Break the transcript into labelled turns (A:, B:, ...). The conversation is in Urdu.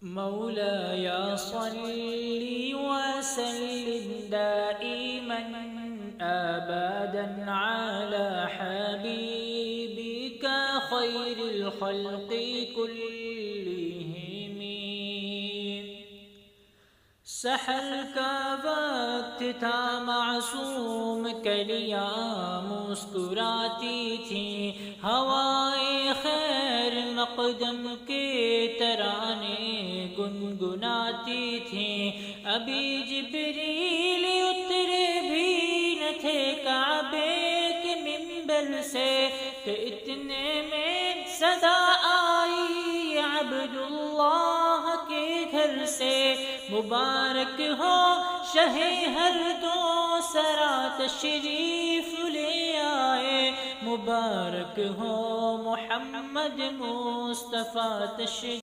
A: مولاي صل وسلم دائما أبدا على حبيبك خير الخلق كلهم. سحر کا وقت تھا معصوم کلیاں مسکراتی تھیں، ہوائے خیر مقدم کے ترانے گنگناتی تھیں. ابھی جبریل اترے بھی نہ تھے کعبے کے منبر سے کہ اتنے میں صدا آئی عبداللہ کے گھر سے. مبارک ہو شہ ہر دو سرا تشریف لے آئے، مبارک ہو محمد مصطفیٰ تشریف